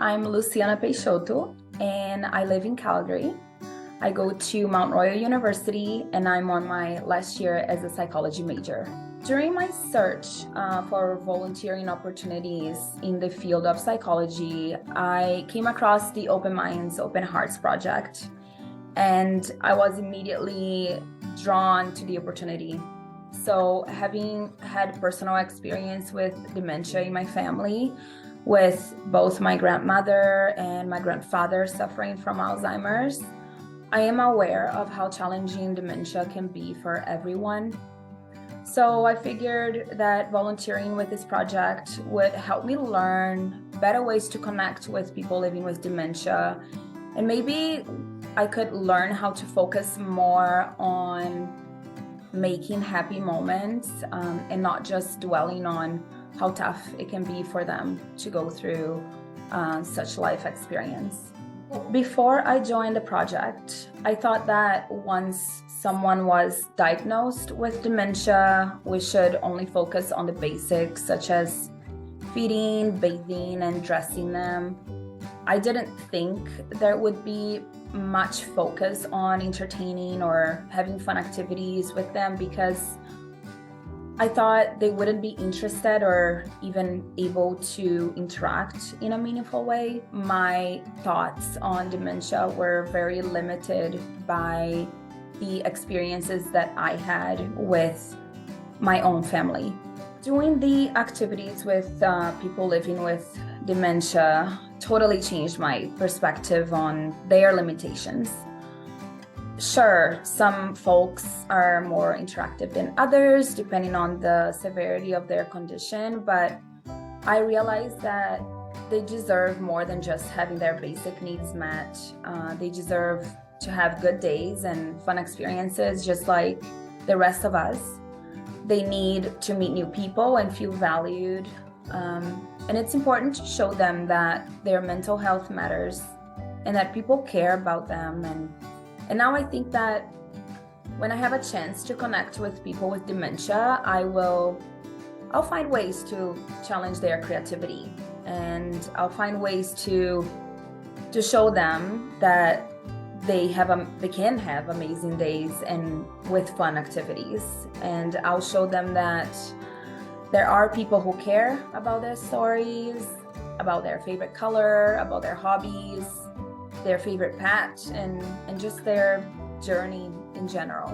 I'm Luciana Peixoto, and I live in Calgary. I go to Mount Royal University, and I'm on my last year as a psychology major. During my search for volunteering opportunities in the field of psychology, I came across the Open Minds, Open Hearts project, and I was immediately drawn to the opportunity. So, having had personal experience with dementia in my family, with both my grandmother and my grandfather suffering from Alzheimer's, I am aware of how challenging dementia can be for everyone. So I figured that volunteering with this project would help me learn better ways to connect with people living with dementia. And maybe I could learn how to focus more on making happy moments and not just dwelling on how tough it can be for them to go through such life experience. Before I joined the project, I thought that once someone was diagnosed with dementia, we should only focus on the basics such as feeding, bathing, and dressing them. I didn't think there would be much focus on entertaining or having fun activities with them because I thought they wouldn't be interested or even able to interact in a meaningful way. My thoughts on dementia were very limited by the experiences that I had with my own family. Doing the activities with people living with dementia totally changed my perspective on their limitations. Sure, some folks are more interactive than others, depending on the severity of their condition, but I realized that they deserve more than just having their basic needs met. They deserve to have good days and fun experiences, just like the rest of us. They need to meet new people and feel valued. And it's important to show them that their mental health matters and that people care about them. And now I think that when I have a chance to connect with people with dementia, I'll find ways to challenge their creativity, and I'll find ways to show them that they can have amazing days and with fun activities. And I'll show them that there are people who care about their stories, about their favorite color, about their hobbies, their favorite pet, and just their journey in general.